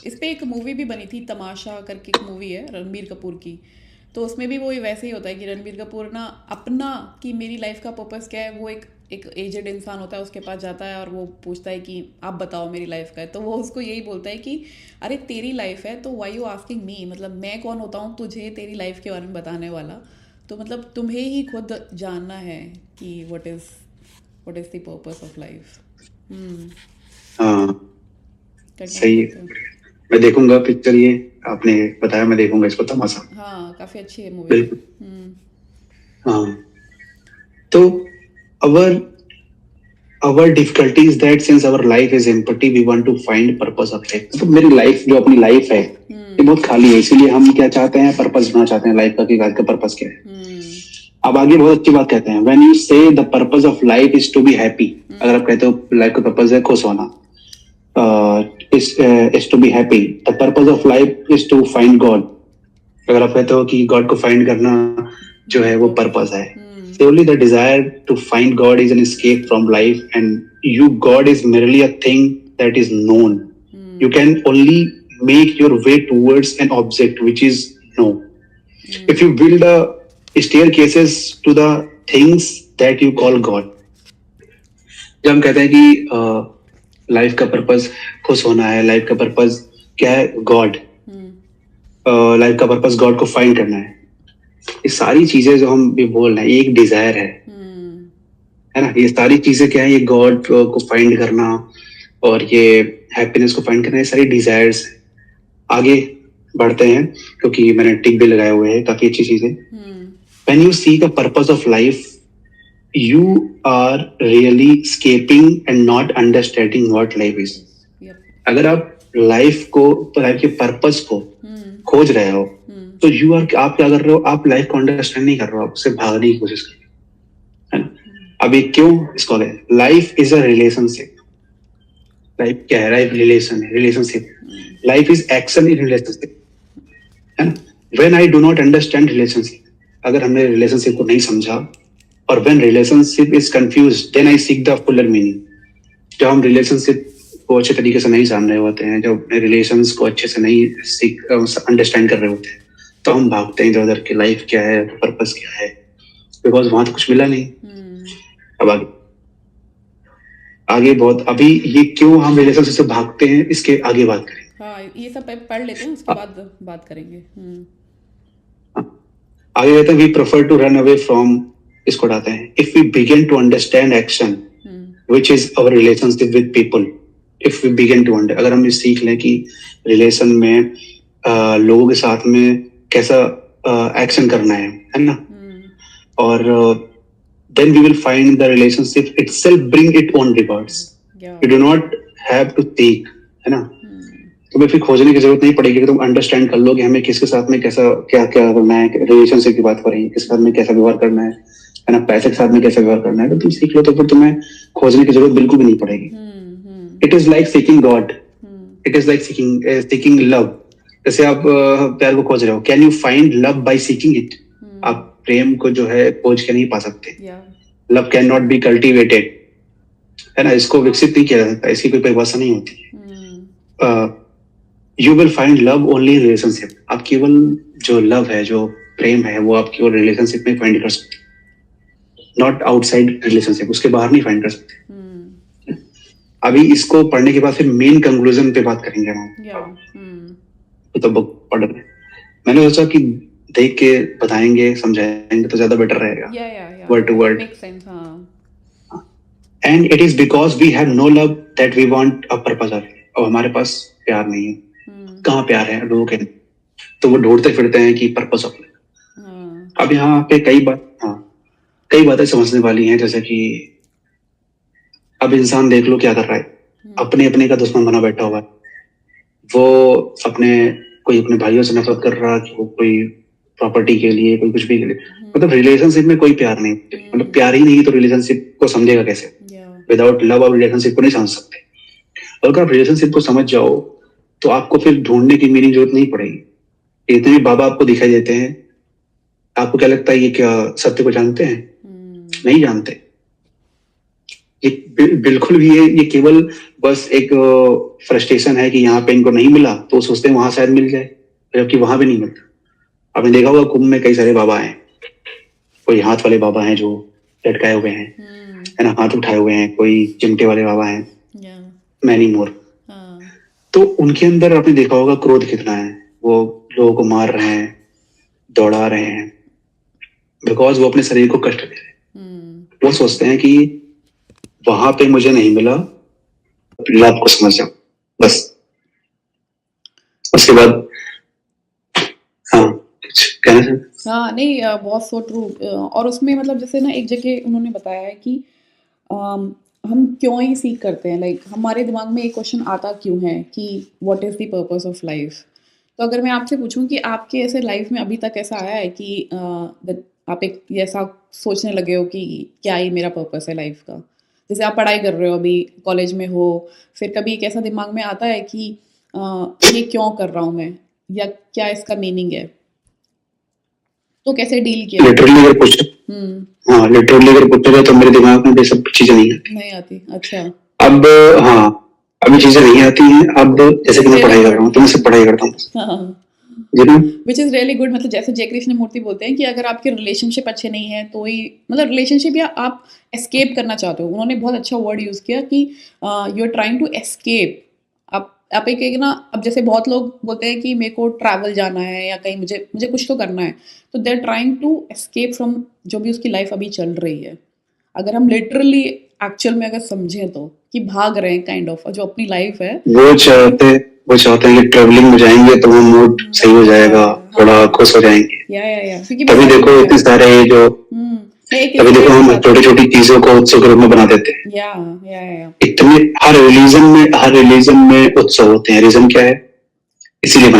इस पे एक मूवी भी बनी थी, तमाशा करके एक मूवी है रणबीर कपूर की। तो उसमें भी वो वैसे ही होता है कि रणबीर कपूर ना अपना, कि मेरी लाइफ का पर्पस क्या है, वो एक एजेड इंसान होता है, उसके पास जाता है और वो पूछता है कि आप बताओ मेरी लाइफ का है। तो वो उसको यही बोलता है कि अरे तेरी लाइफ है तो वाई यू आस्किंग मी, मतलब मैं कौन होता हूँ तुझे तेरी लाइफ के बारे में बताने वाला। तो मतलब तुम्हें ही खुद जानना है कि what is the purpose of life. हम्म। हाँ, कंटिन्यू सही है। करते हैं। मैं देखूंगा पिक्चर ये, आपने बताया, मैं देखूंगा इसको, तमाशा। हाँ, काफ़ी अच्छी है मूवी। बिल्कुल। हाँ, तो अवर our difficulty is that since our life is empty we want to find purpose of life। तो मेरी लाइफ जो अपनी लाइफ है ये बहुत खाली है, इसीलिए हम क्या चाहते हैं, पर्पस ढूंढना चाहते हैं लाइफ का, कि लाइफ का पर्पस क्या है। हम्म। अब आगे बहुत अच्छी बात कहते हैं, when you say the purpose of life is to be happy. अगर आप कहते हो लाइफ का पर्पस है खुश होना, is to be happy, the purpose of life is to find God. अगर आप कहते हो कि गॉड को फाइंड करना जो है वो पर्पस। पर्पस है, surely the desire to find God is an escape from life, and you, God is merely a thing that is known. You can only make your way towards an object which is no. If you build a staircases to the things that you call God, जब हम कहते हैं कि life का purpose खुश होना है, life का पर्पस क्या है, गॉड, लाइफ का पर्पस गॉड को फाइंड करना ये सारी चीजें जो हम भी बोल रहे हैं, ये एक डिजायर है ना। ये सारी चीजें क्या है, ये गॉड को फाइंड करना और ये हैप्पीनेस को फाइंड करना, ये सारी डिजायर्स। आगे बढ़ते हैं, क्योंकि मैंने टिक भी लगाए हुए हैं, काफी अच्छी चीजें। When you see the purpose of life you are really escaping and not understanding what life is. अगर आप लाइफ को, तो लाइफ के पर्पस को खोज रहे हो, तो आप क्या कर रहे हो, आप लाइफ को अंडरस्टैंड नहीं कर रहे हो, आप उससे भागने की कोशिश कर रहे हो, है ना। अभी क्यों इसको है, life is a relationship. Life क्या है, लाइफ रिलेशन है, relationship. Life is action in relationship, है ना। When I do not understand relationship, अगर हमने रिलेशनशिप को नहीं समझा, और when relationship is confused then I seek the fuller meaning. जब हम रिलेशनशिप को अच्छे तरीके से नहीं जान रहे होते हैं, जब रिलेशंस को अच्छे से नहीं अंडरस्टैंड कर रहे होते हैं, तो हम भागते हैं इधर उधर की, लाइफ क्या है, पर्पस क्या है, बिकॉज वहां तो कुछ मिला नहीं। अब आगे आगे बहुत, अभी ये क्यों हम रिलेशनशिप से भागते हैं, इसके आगे बात करेंगे। हाँ, ये सब पढ़ लेते हैं, उसके बाद बात करेंगे। आगे कहते हैं we prefer to run away from, इसको उठाते हैं, if we begin to understand action which is our relationship with people. If we begin to under, अगर हम ये सीख लें कि रिलेशन में लोगों के साथ में कैसा एक्शन करना है ना, और then we will find the relationship itself bring its own rewards. You do not have to seek, है ना। तुम्हें फिर खोजने की जरूरत नहीं पड़ेगी, कि तुम अंडरस्टैंड कर लो कि हमें किसके साथ में कैसा क्या क्या करना है, रिलेशनशिप की बात करेंगे, किसके साथ में कैसा व्यवहार करना है ना, पैसे के साथ में कैसा व्यवहार करना है, तो तुम सीख लो, तो फिर तुम्हें खोजने की जरूरत बिल्कुल भी नहीं पड़ेगी। It is like seeking God, it is like seeking love. जैसे आप प्यार को खोज रहे हो, can you find love by seeking it. आप प्रेम को जो है खोज के नहीं पा सकते। Love can not be cultivated, है ना, इसको विकसित नहीं किया जा सकता, इसकी कोई परिभाषा नहीं होती। You will find love only in relationship. आप केवल जो लव है, जो प्रेम है, वो आप केवल रिलेशनशिप में फाइंड कर सकते, नॉट आउटसाइड रिलेशनशिप, उसके बाहर नहीं फाइंड कर सकते। अभी इसको पढ़ने के बाद फिर मेन कंक्लूजन पे बात करेंगे हम। तो बुक पढ़ रहे हैं, मैंने सोचा कि देख के बताएंगे, समझाएंगे तो ज्यादा बेटर रहेगा, word to word. And it is because we have no love that we want a purpose of. और हमारे पास प्यार नहीं है। कहाँ प्यार है लोगों के, तो वो ढूंढते फिरते हैं कि पर्पस ऑफ। अब यहाँ पे कई बातें समझने वाली हैं, जैसे कि अब इंसान देख लो क्या कर रहा है, अपने अपने का दुश्मन बना बैठा हुआ है। वो अपने कोई अपने भाइयों से नफरत कर रहा है, वो कोई प्रॉपर्टी के लिए, कोई कुछ भी के लिए। मतलब रिलेशनशिप में कोई प्यार नहीं, मतलब प्यार ही नहीं तो रिलेशनशिप को समझेगा कैसे। विदाउट लव आप रिलेशनशिप को नहीं समझ सकते। अगर आप रिलेशनशिप को समझ जाओ तो आपको फिर ढूंढने की मीनिंग जरूरत नहीं पड़ेगी। इतने भी बाबा आपको दिखाई देते हैं, आपको क्या लगता है ये क्या सत्य को जानते हैं? नहीं जानते। ये बिल्कुल भी ये केवल बस एक फ्रस्ट्रेशन है कि यहाँ पे इनको नहीं मिला तो सोचते हैं वहां शायद मिल जाए, जबकि वहां भी नहीं मिलता। आपने देखा होगा कुंभ में कई सारे बाबा हैं, कोई हाथ वाले बाबा हैं जो लटकाए हुए हैं, है ना, हाथ उठाए हुए हैं, कोई चिमटे वाले बाबा हैं, मैनी मोर। तो उनके अंदर आपने देखा होगा क्रोध कितना है, वो लोगों को मार रहे हैं, दौड़ा रहे हैं, बिकॉज वो अपने शरीर को कष्ट दे रहे हैं। वो सोचते हैं कि वहां पे मुझे नहीं मिला, लाभ को समझ जाओ बस। उसके बाद हाँ कहना चाहते? हाँ नहीं, बहुत सो ट्रू। और उसमें मतलब जैसे ना एक जगह उन्होंने बताया है कि हम क्यों ही सीख करते हैं, लाइक हमारे दिमाग में एक क्वेश्चन आता क्यों है कि what is the purpose of life. तो अगर मैं आपसे पूछूं कि आपके ऐसे लाइफ में अभी तक ऐसा आया है कि आप एक ऐसा सोचने लगे हो कि क्या ही मेरा पर्पस है लाइफ का, जैसे आप पढ़ाई कर रहे हो, अभी कॉलेज में हो, फिर कभी एक ऐसा दिमाग में आता है कि ये क्यों कर रहा हूँ मैं, या क्या इसका मीनिंग है, तो कैसे डील किया? लिटरली अगर पूछे, हाँ लिटरली अगर पूछोगे तो मेरे दिमाग में ये सब चीजें नहीं आती। अच्छा। अब हाँ, अभी चीजें नहीं आती हैं। अब जैसे कि मैं पढ़ाई कर रहा हूँ तो मैं सिर्फ पढ़ाई करता हूँ, विच इज़ रियली गुड। मतलब जैसे जय कृष्ण मूर्ति बोलते हैं कि अगर आपके रिलेशनशिप अच्छे नहीं है तो ही, मतलब रिलेशनशिप या आप एस्केप करना चाहते हो, उन्होंने बहुत अच्छा वर्ड यूज़ किया कि you are trying to escape. आप एक ना, अब जैसे बहुत लोग बोलते हैं कि मेरे को ट्रैवल जाना है या कहीं मुझे कुछ तो करना है, तो they are trying to escape from जो भी उसकी लाइफ अभी चल रही है। अगर हम लिटरली एक्चुअल में अगर समझें तो कि भाग रहे हैं काइंड ऑफ, जो अपनी लाइफ है वो चाहते हैं कि ट्रेवलिंग में जाएंगे तो वो मूड सही हो जाएगा, थोड़ा खुश हो जाएंगे। तभी देखो इतने सारे जो तभी देखो हम छोटी छोटी चीजों को उत्सव के रूप में बना देते हैं। इतने हर रिलीजन में उत्सव होते हैं। रीजन क्या है? इसीलिए